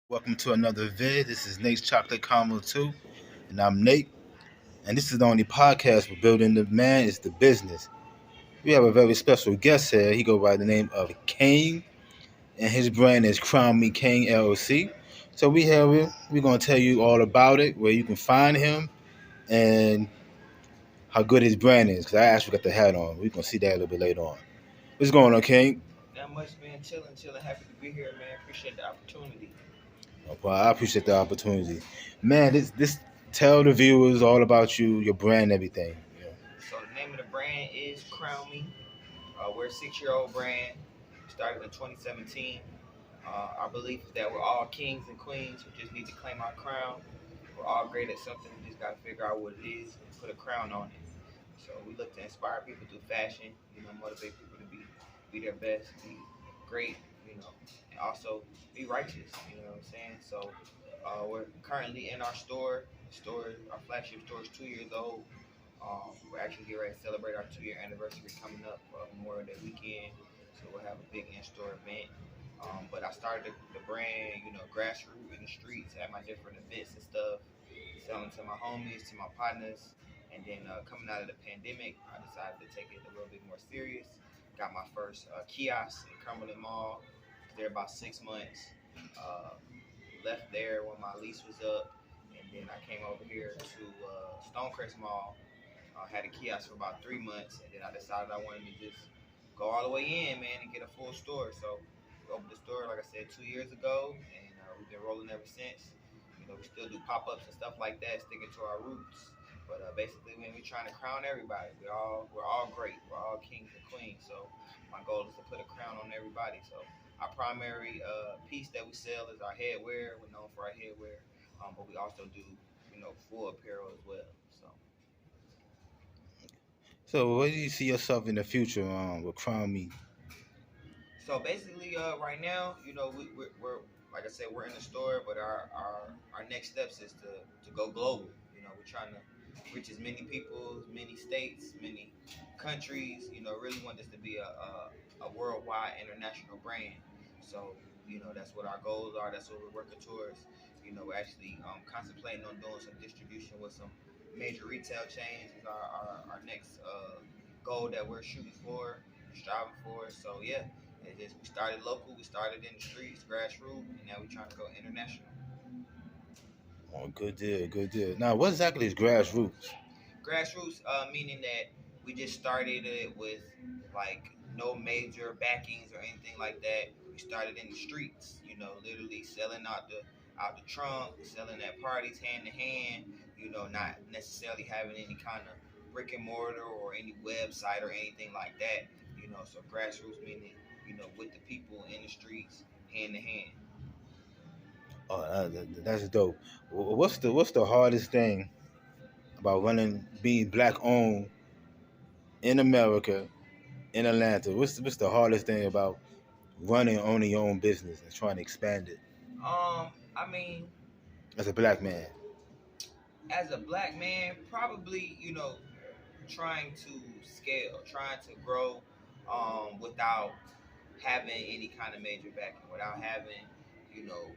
Welcome to another vid. This is Nate's Chocolate Convo 2, and I'm Nate. And this is the only podcast for building the man is the business. We have a very special guest here. He go by the name of Kane, and his brand is Crown Me Kane LLC. So we're gonna tell you all about it, where you can find him, and how good his brand is. Cause I actually got the hat on. We're gonna see that a little bit later on. What's going on, Kane? Not much, man. Chilling. Happy to be here, man. Appreciate the opportunity. No problem. I appreciate the opportunity, man. This tell the viewers all about you, your brand, everything. Yeah. So the name of the brand is Crown Me. We're a 6-year-old brand. Started in 2017. Our belief is that we're all kings and queens who just need to claim our crown. We're all great at something. We just got to figure out what it is and put a crown on it. So we look to inspire people through fashion. Motivate people to be their best, be great. And also be righteous. You know what I'm saying? So we're currently in our store. Our flagship store is 2 years old. We're actually getting ready to celebrate our 2-year anniversary coming up Memorial Day weekend. So we'll have a big in-store event. But I started the brand, grassroots in the streets at my different events and stuff, selling to my homies, to my partners. And then coming out of the pandemic, I decided to take it a little bit more serious. Got my first kiosk in Cumberland Mall. Was there about 6 months. Uh, Left there when my lease was up, and then I came over here to Stonecrest Mall. Had a kiosk for about 3 months, and then I decided I wanted to just go all the way in, man, and get a full store. So we opened the store, like I said, 2 years ago, and we've been rolling ever since. We still do pop-ups and stuff like that, sticking to our roots. But basically, man, we're trying to crown everybody. We're all great. We're all kings and queens. So my goal is to put a crown on everybody. So our primary piece that we sell is our headwear. We're known for our headwear, but we also do, full apparel as well. So. So, where do you see yourself in the future with Crown Me? So basically, right now, we're like I said, we're in the store, but our next steps is to go global. We're trying to reach as many people, many states, many countries. Really want this to be a worldwide international brand. So that's what our goals are. That's what we're working towards. We're actually contemplating on doing some distribution with some major retail chains. Is our next goal that we're shooting for, striving for. So yeah, we started local, we started in the streets, grassroots, and now we're trying to go international. Oh, good deal, good deal. Now, what exactly is grassroots? Grassroots, meaning that we just started it with like no major backings or anything like that. We started in the streets, literally selling out the trunk, selling at parties hand to hand. Not necessarily having any kind of brick and mortar or any website or anything like that. So grassroots meaning with the people in the streets, hand to hand. Oh, that's dope. What's the hardest thing about being black owned in America, in Atlanta? What's the hardest thing about owning your own business and trying to expand it I mean, as a black man? as a black man, probably trying to scale, trying to grow, without having any kind of major backing, without having, you know,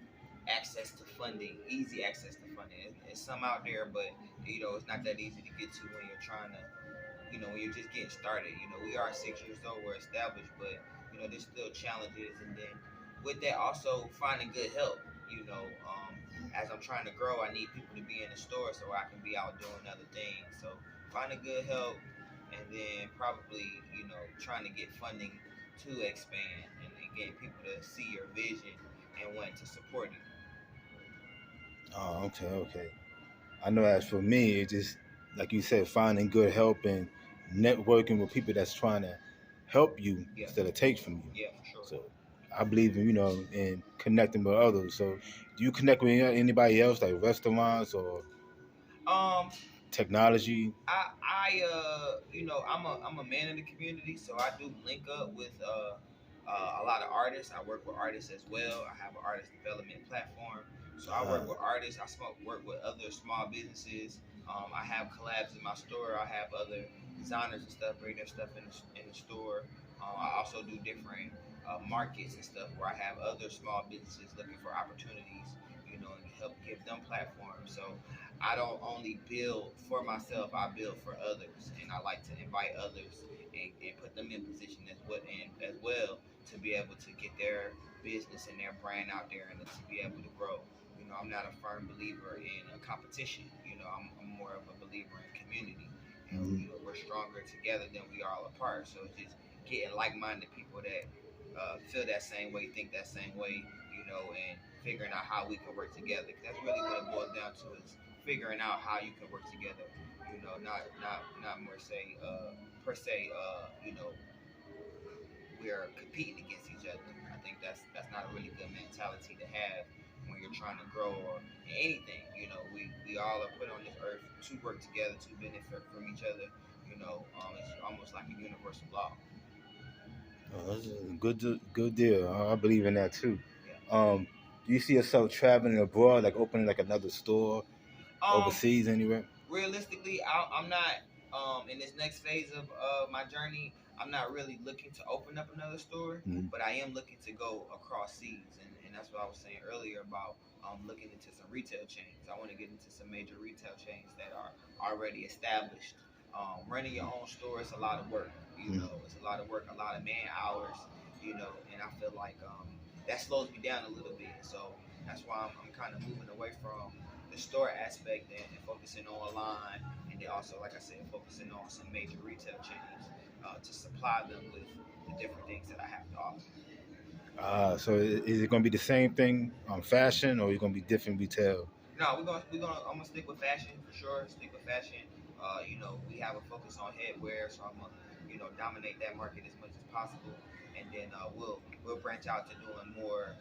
access to funding, easy access to funding. It's some out there, but it's not that easy to get to when you're trying to, when you're just getting started. We are 6 years old, we're established, but there's still challenges, and then with that, also finding good help. As I'm trying to grow, I need people to be in the store so I can be out doing other things. So finding good help, and then probably trying to get funding to expand, and getting people to see your vision and want to support it. Oh, okay, okay. I know as for me, it just like you said, finding good help and networking with people that's trying to help you Yeah, instead of take from you. yeah, for sure. So I believe in connecting with others. So do you connect with anybody else like restaurants or Um, technology? I'm a man in the community, so I do link up with a lot of artists. I work with artists as well. I have an artist development platform, so I Uh, work with artists. Work with other small businesses. I have collabs in my store. I have other designers and stuff bring their stuff in the store. I also do different markets and stuff where I have other small businesses looking for opportunities give them platforms. So I don't only build for myself, I build for others, and I like to invite others and put them in position as well to be able to get their business and their brand out there and to be able to grow. I'm not a firm believer in a competition. I'm more of a believer in community, and Mhm. we're stronger together than we are apart. So it's just getting like-minded people that feel that same way, think that same way, and figuring out how we can work together. 'Cause that's really what it boils down to is figuring out how you can work together. Not more say per se. We're competing against each other. I think that's not a really good mentality to have when you're trying to grow or anything. We all are put on this earth to work together to benefit from each other. It's almost like a universal law. That's a good deal. I believe in that too. Yeah. Do you see yourself traveling abroad, like opening like another store Um, overseas anywhere? Realistically, I'm not in this next phase of my journey. I'm not really looking to open up another store, Mhm. but I am looking to go across seas, and that's what I was saying earlier about looking into some retail chains. I want to get into some major retail chains that are already established. Running your own store is a lot of work. Mhm. It's a lot of work, a lot of man hours. And I feel like that slows me down a little bit. So that's why I'm kind of moving away from the store aspect and focusing on online, and then also, like I said, focusing on some major retail chains to supply them with the different things that I have to offer. So is it going to be the same thing on fashion, or is it going to be different retail? No, we're gonna I'm gonna stick with fashion for sure. Stick with fashion. We have a focus on headwear, so I'm gonna dominate that market as much as possible, and then we'll branch out to doing more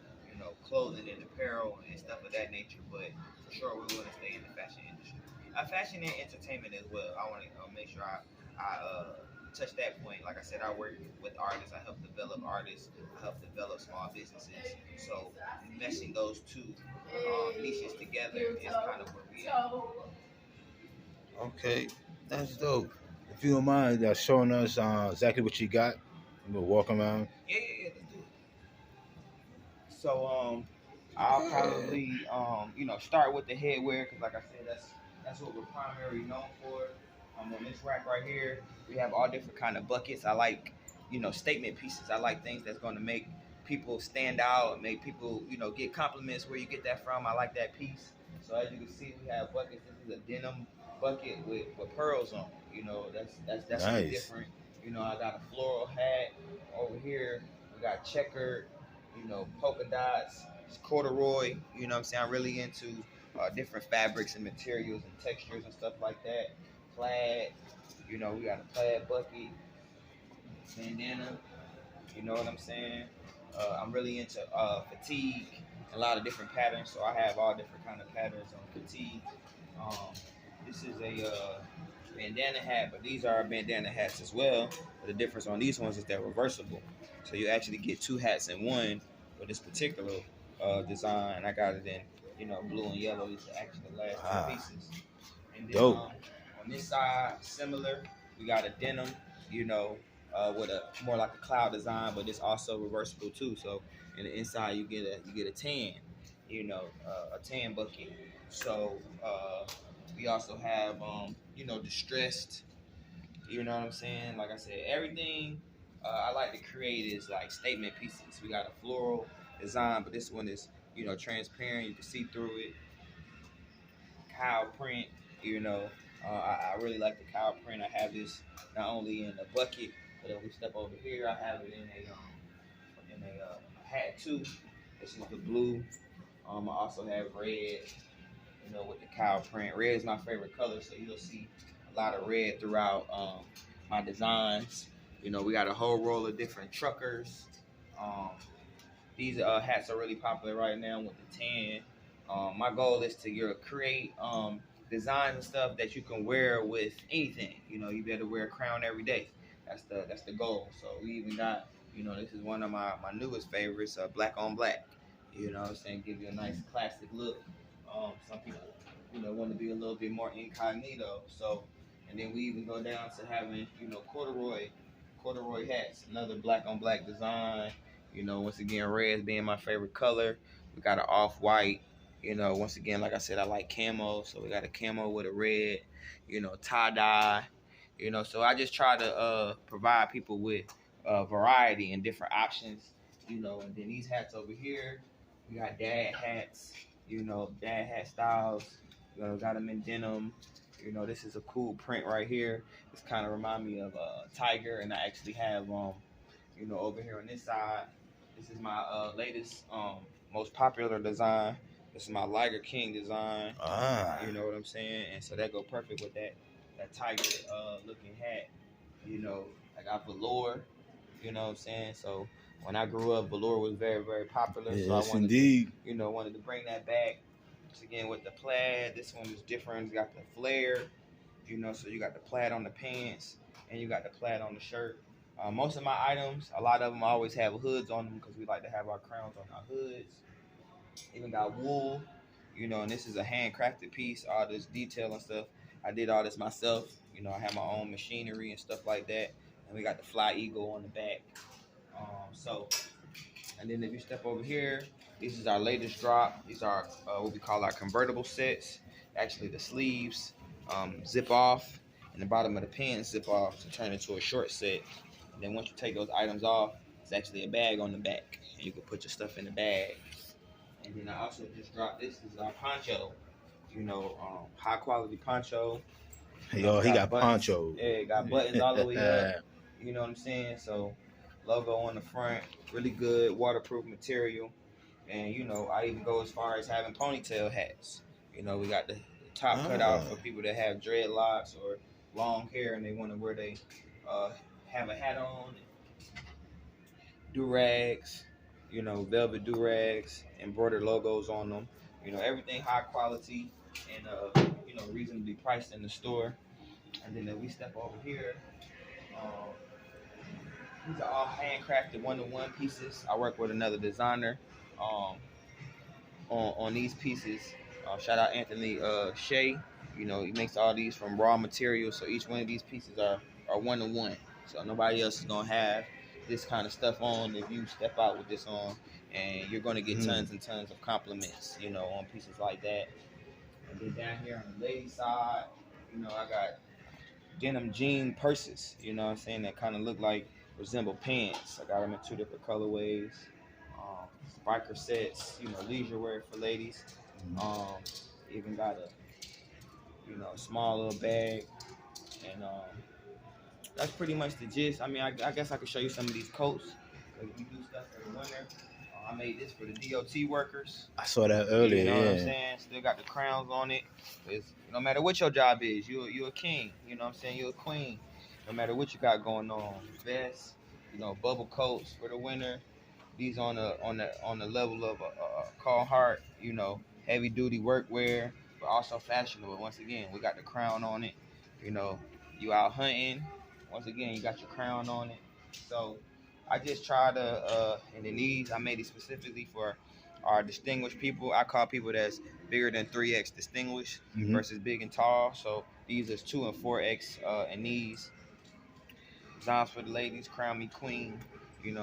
clothing and apparel and stuff of that nature. But for sure, we want to stay in the fashion industry, fashion and entertainment as well. I want to make sure I touch that point. Like I said, I work with artists. I help develop artists. I help develop small businesses. So meshing those two niches together is kind of where we at. Okay, that's dope. If you don't mind showing us exactly what you got, we'll walk around. Yeah, let's do it. So I'll Yeah. probably start with the headwear because like I said, that's what we're primarily known for. On this rack right here, we have all different kind of buckets. I like statement pieces. I like things that's going to make people stand out, make people get compliments. Where you get that from? I like that piece. So as you can see, we have buckets. This is a denim bucket with pearls on it. That's definitely Nice. different. I got a floral hat over here. We got checkered polka dots, it's corduroy. What I'm saying? I'm really into different fabrics and materials and textures and stuff like that. Plaid, we got a plaid bucket, bandana. You know what I'm saying? I'm really into fatigue, a lot of different patterns. So I have all different kind of patterns on fatigue. Um, this is a bandana hat, but these are bandana hats as well. But the difference on these ones is they're reversible. So you actually get two hats in one with this particular design. I got it in blue and yellow. These are actually the last two Ah, pieces. And then dope. on this side, similar, we got a denim, with a more like a cloud design, but it's also reversible too. So in the inside, you get a tan, a tan bucket. So we also have distressed. You know what I'm saying? Like I said, everything I like to create is like statement pieces. We got a floral design, but this one is transparent. You can see through it. Cow print. You know, I really like the cow print. I have this not only in a bucket, but if we step over here, I have it in a hat too. This is the blue. I also have red. With the cow print. Red is my favorite color, so you'll see a lot of red throughout my designs. We got a whole roll of different truckers. Um, these hats are really popular right now with the tan. My goal is to create designs and stuff that you can wear with anything. You better wear a crown every day. That's the goal. So we even got this is one of my newest favorites, black on black. What I'm saying, give you a nice classic look. Some people want to be a little bit more incognito. So and then we even go down to having corduroy hats, another black on black design. Once again, red being my favorite color. We got an off white. Once again, like I said, I like camo, so we got a camo with a red, tie dye, So I just try to provide people with variety and different options, And then these hats over here, we got dad hats, dad hat styles. Got them in denim. This is a cool print right here. This kind of remind me of a tiger, and I actually have over here on this side. This is my latest, most popular design. This is my Liger King design. You know what I'm saying? And so that go perfect with that tiger looking hat. I got velour. You know what I'm saying? So when I grew up, velour was very, very popular. Yes, so I wanted indeed. to, wanted to bring that back. Once again with the plaid. This one is different. It's got the flare. So you got the plaid on the pants and you got the plaid on the shirt. Most of my items, a lot of them always have hoods on them because we like to have our crowns on our hoods. Even got wool, and this is a handcrafted piece. All this detail and stuff, I did all this myself. I have my own machinery and stuff like that. And we got the fly eagle on the back. And then if you step over here, this is our latest drop. These are what we call our convertible sets. Actually, the sleeves zip off, and the bottom of the pants zip off to turn into a short set. And then once you take those items off, it's actually a bag on the back, and you can put your stuff in the bag. And then I also just dropped this. This is our poncho. High quality poncho. Yo, he got buttons. ponchos. Yeah, got buttons all the way up. You know what I'm saying? So logo on the front, really good waterproof material. And I even go as far as having ponytail hats. We got the top cut out for people that have dreadlocks or long hair and they want to wear they have a hat on, do-rags, velvet do-rags, embroidered logos on them. Everything high quality and reasonably priced in the store. And then if we step over here, these are all handcrafted one-to-one pieces. I work with another designer on these pieces. Shout out Anthony Shea. He makes all these from raw materials. So each one of these pieces are one-to-one. So nobody else is gonna have this kind of stuff on if you step out with this on, and you're gonna get tons and tons of compliments, on pieces like that. And then down here on the lady side, I got denim jean purses, that kind of resemble pants. I got them in two different colorways. Biker sets, leisure wear for ladies. Even got a small little bag. And that's pretty much the gist. I mean, I guess I could show you some of these coats. Like we do stuff for the winter. I made this for the DOT workers. I saw that earlier. You know what I'm saying? Still got the crowns on it. No matter what your job is, you're a king. You know what I'm saying? You're a queen. No matter what you got going on, vests, bubble coats for the winter. These on the level of a Carhartt, heavy duty workwear, but also fashionable. Once again, we got the crown on it. You out hunting. Once again, you got your crown on it. So I just try to, and then these, I made these specifically for our distinguished people. I call people that's bigger than 3X distinguished versus big and tall. So these is 2 and 4X, and these designs for the ladies, crown me queen.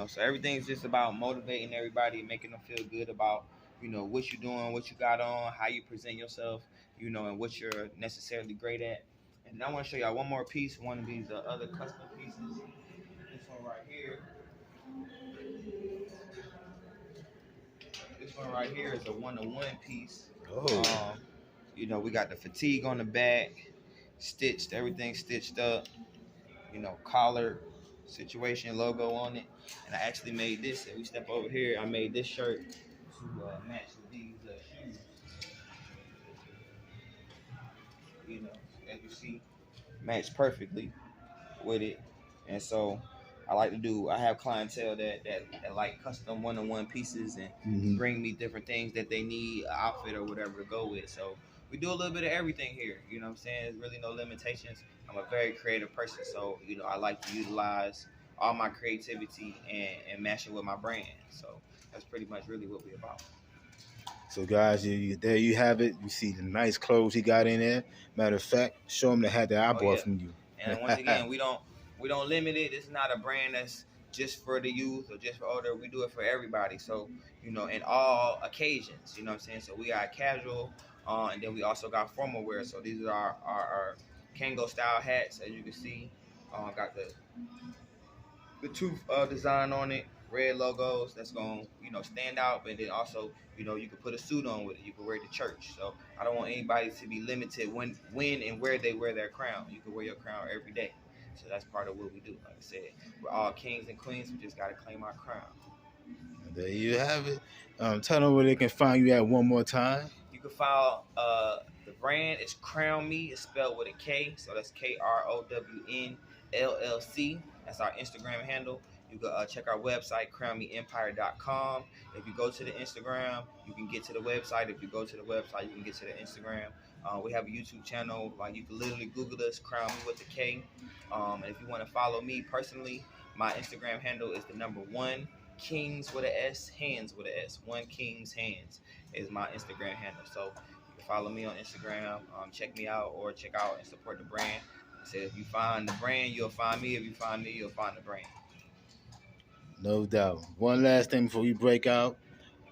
So everything's just about motivating everybody, making them feel good about, what you're doing, what you got on, how you present yourself, and what you're necessarily great at. And I want to show y'all one more piece, one of these other custom pieces. This one right here. This one right here is a one-to-one piece. We got the fatigue on the back, stitched, everything stitched up, collar situation logo on it. And I actually made this. If we step over here, I made this shirt to match with these shoes. As you see, match perfectly with it. And so I have clientele that like custom one-on-one pieces and bring me different things that they need, an outfit or whatever to go with. So we do a little bit of everything here. You know what I'm saying? There's really no limitations. I'm a very creative person, so I like to utilize all my creativity and mash it with my brand. So that's pretty much really what we're about. So guys, there you have it. You see the nice clothes he got in there. Matter of fact, show him the hat that I bought from you. And once again, we don't limit it. This is not a brand that's just for the youth or just for older. We do it for everybody. So, in all occasions, you know what I'm saying? So we got casual, and then we also got formal wear. So these are our Kango style hats, as you can see. Got the tooth design on it, red logos that's gonna stand out. But then also you can put a suit on with it. You can wear it to church. So I don't want anybody to be limited when and where they wear their crown. You can wear your crown every day. So that's part of what we do. Like I said, we're all kings and queens. We just gotta claim our crown. There you have it. Tell them where they can find you at one more time. You can follow the brand. It's Krown Me. It's spelled with a K, so that's KROWNLLC. That's our Instagram handle. You can check our website, crownmeempire.com. If you go to the Instagram, you can get to the website. If you go to the website, you can get to the Instagram. We have a YouTube channel. Like, you can literally Google us, Krown Me with the K. And if you want to follow me personally, my Instagram handle is the number one Kings with a S, hands with a S. One King's Hands is my Instagram handle. So you can follow me on Instagram, check me out, or check out and support the brand. I said, if you find the brand, you'll find me. If you find me, you'll find the brand. No doubt. One last thing before we break out.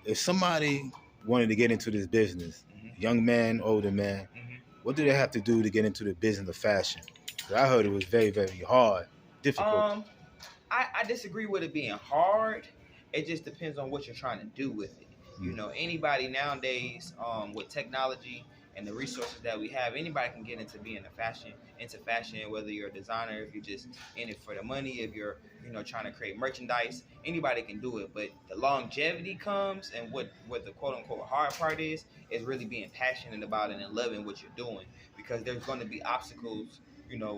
If somebody wanted to get into this business, young man, older man, what do they have to do to get into the business of fashion? 'Cause I heard it was very, very hard, difficult. I disagree with it being hard. It just depends on what you're trying to do with it. Anybody nowadays, with technology and the resources that we have, anybody can get into being into fashion, whether you're a designer, if you're just in it for the money, if you're, trying to create merchandise, anybody can do it. But the longevity comes, and what the quote unquote hard part is really being passionate about it and loving what you're doing, because there's going to be obstacles,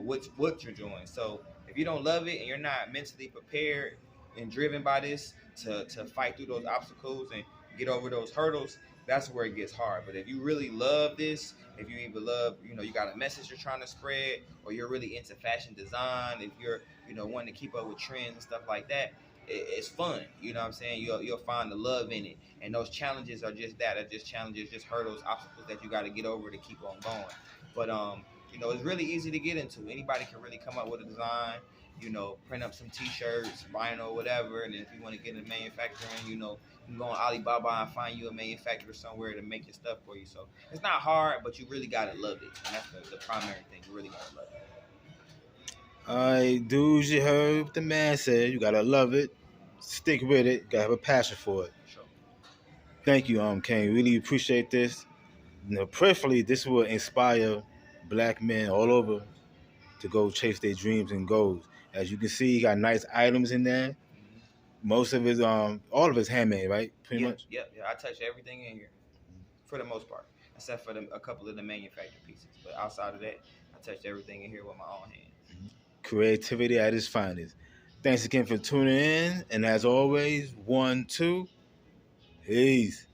what you're doing. So if you don't love it and you're not mentally prepared and driven by this to fight through those obstacles and get over those hurdles, that's where it gets hard. But if you really love this, if you even love, you got a message you're trying to spread, or you're really into fashion design, if you're, wanting to keep up with trends and stuff like that, it's fun. You know what I'm saying? You'll find the love in it. And those challenges are just that, are just challenges, just hurdles, obstacles that you got to get over to keep on going. But it's really easy to get into. Anybody can really come up with a design, print up some t-shirts, vinyl, whatever. And then if you want to get into manufacturing, you can go on Alibaba and find you a manufacturer somewhere to make your stuff for you. So it's not hard, but you really gotta love it. And that's the primary thing. You really gotta love it. All right, dudes, you heard what the man said. You gotta love it, stick with it, gotta have a passion for it. Sure. Thank you, Kane. Really appreciate this. Prayerfully, this will inspire black men all over to go chase their dreams and goals. As you can see, he got nice items in there. Most of his, all of his handmade, right? Pretty much. Yeah. I touch everything in here, for the most part, except for a couple of the manufactured pieces. But outside of that, I touched everything in here with my own hands. Creativity at its finest. Thanks again for tuning in, and as always, 1, 2, peace.